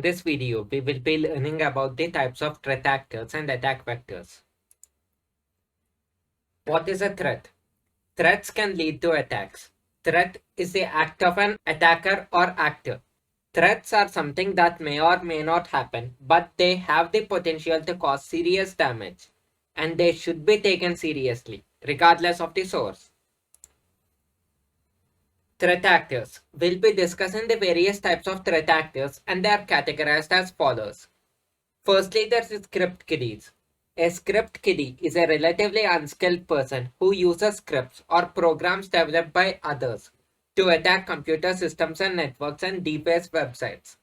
this video, we will be learning about the types of threat actors and attack vectors. What is a threat? Threats can lead to attacks. Threat is the act of an attacker or actor. Threats are something that may or may not happen, but they have the potential to cause serious damage, and they should be taken seriously, regardless of the source. Threat actors. We'll be discussing the various types of threat actors, and they are categorized as follows. Firstly, there's the script kiddies. A script kiddie is a relatively unskilled person who uses scripts or programs developed by others to attack computer systems and networks and deface websites.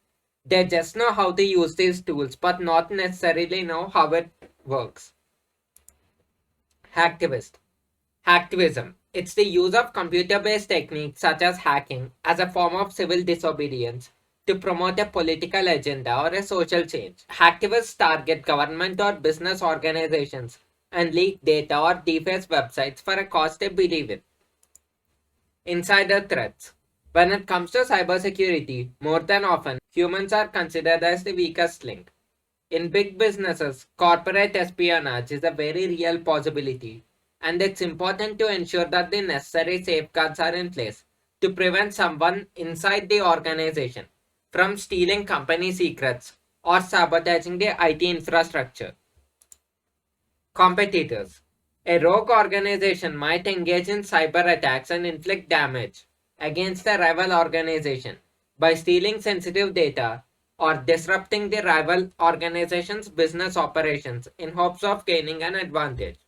They just know how to use these tools but not necessarily know how it works. Hacktivist. Hacktivism. It's the use of computer-based techniques such as hacking as a form of civil disobedience to promote a political agenda or a social change. Hacktivists target government or business organizations and leak data or deface websites for a cause they believe in. Insider threats. When it comes to cybersecurity, more than often, humans are considered as the weakest link. In big businesses, corporate espionage is a very real possibility, and it's important to ensure that the necessary safeguards are in place to prevent someone inside the organization from stealing company secrets or sabotaging the IT infrastructure. Competitors. A rogue organization might engage in cyber attacks and inflict damage against a rival organization by stealing sensitive data or disrupting the rival organization's business operations in hopes of gaining an advantage.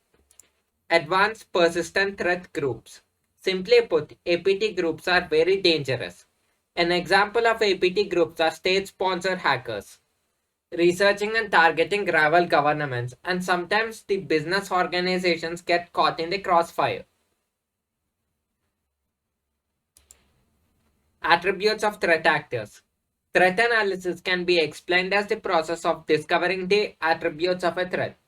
Advanced persistent threat groups. Simply put, APT groups are very dangerous. An example of APT groups are state-sponsored hackers, researching and targeting rival governments, and sometimes the business organizations get caught in the crossfire. Attributes of threat actors. Threat analysis can be explained as the process of discovering the attributes of a threat.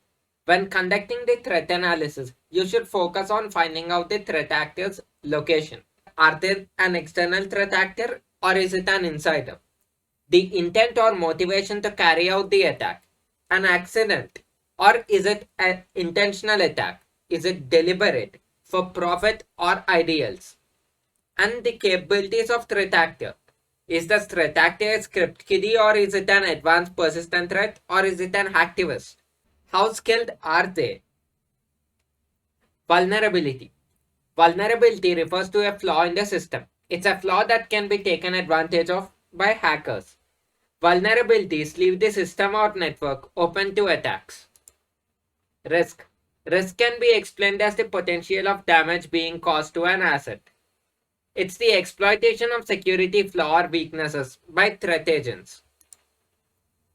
When conducting the threat analysis, you should focus on finding out the threat actor's location. Are they an external threat actor or is it an insider? The intent or motivation to carry out the attack, an accident, or is it an intentional attack? Is it deliberate, for profit or ideals? And the capabilities of threat actor. Is the threat actor a script kiddie or is it an advanced persistent threat or is it an hacktivist? How skilled are they? Vulnerability. Vulnerability refers to a flaw in the system. It's a flaw that can be taken advantage of by hackers. Vulnerabilities leave the system or network open to attacks. Risk. Risk can be explained as the potential of damage being caused to an asset. It's the exploitation of security flaw or weaknesses by threat agents.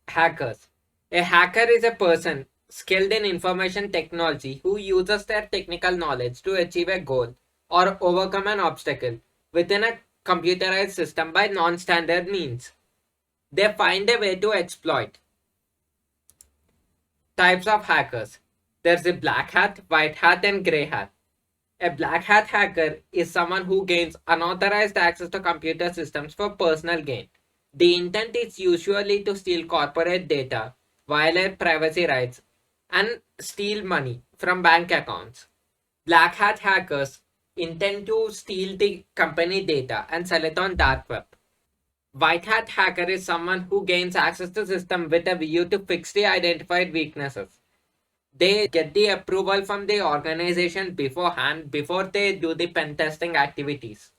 Hackers. A hacker is a person skilled in information technology who uses their technical knowledge to achieve a goal or overcome an obstacle within a computerized system by non-standard means. They find a way to exploit. Types of hackers. There's a black hat, white hat, and grey hat. A black hat hacker is someone who gains unauthorized access to computer systems for personal gain. The intent is usually to steal corporate data, violate privacy rights, and steal money from bank accounts. Black hat hackers intend to steal the company data and sell it on dark web. White hat hacker is someone who gains access to the system with a view to fix the identified weaknesses. They get the approval from the organization beforehand before they do the pen testing activities.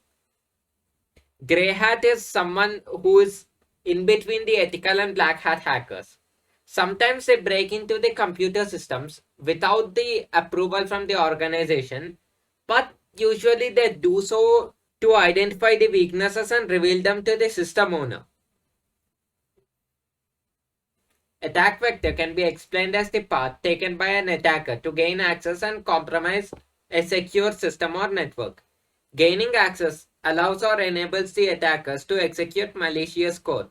Grey hat is someone who is in between the ethical and black hat hackers. Sometimes they break into the computer systems without the approval from the organization, but usually they do so to identify the weaknesses and reveal them to the system owner. Attack vector can be explained as the path taken by an attacker to gain access and compromise a secure system or network. Gaining access allows or enables the attackers to execute malicious code.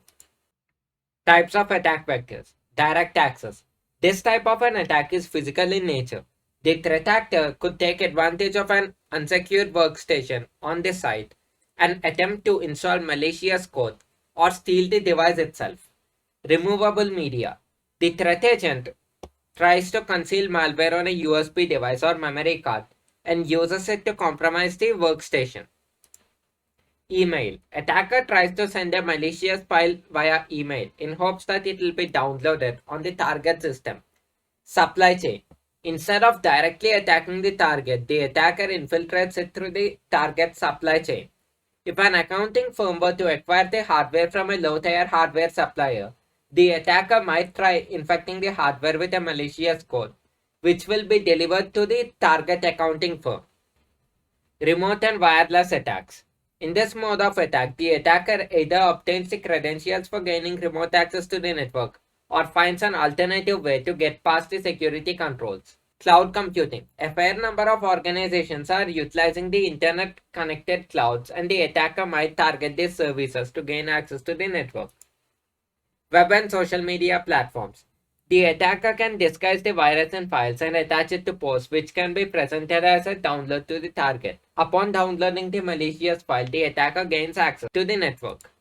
Types of attack vectors. Direct access. This type of an attack is physical in nature. The threat actor could take advantage of an unsecured workstation on the site and attempt to install malicious code or steal the device itself. Removable media. The threat agent tries to conceal malware on a USB device or memory card and uses it to compromise the workstation. Email. Attacker tries to send a malicious file via email in hopes that it will be downloaded on the target system. Supply chain. Instead of directly attacking the target, the attacker infiltrates it through the target supply chain. If an accounting firm were to acquire the hardware from a low-tier hardware supplier, the attacker might try infecting the hardware with a malicious code, which will be delivered to the target accounting firm. Remote and wireless attacks. In this mode of attack, the attacker either obtains the credentials for gaining remote access to the network or finds an alternative way to get past the security controls. Cloud computing. A fair number of organizations are utilizing the internet connected clouds, and the attacker might target these services to gain access to the network. Web and social media platforms. The attacker can disguise the virus in files and attach it to posts, which can be presented as a download to the target. Upon downloading the malicious file, the attacker gains access to the network.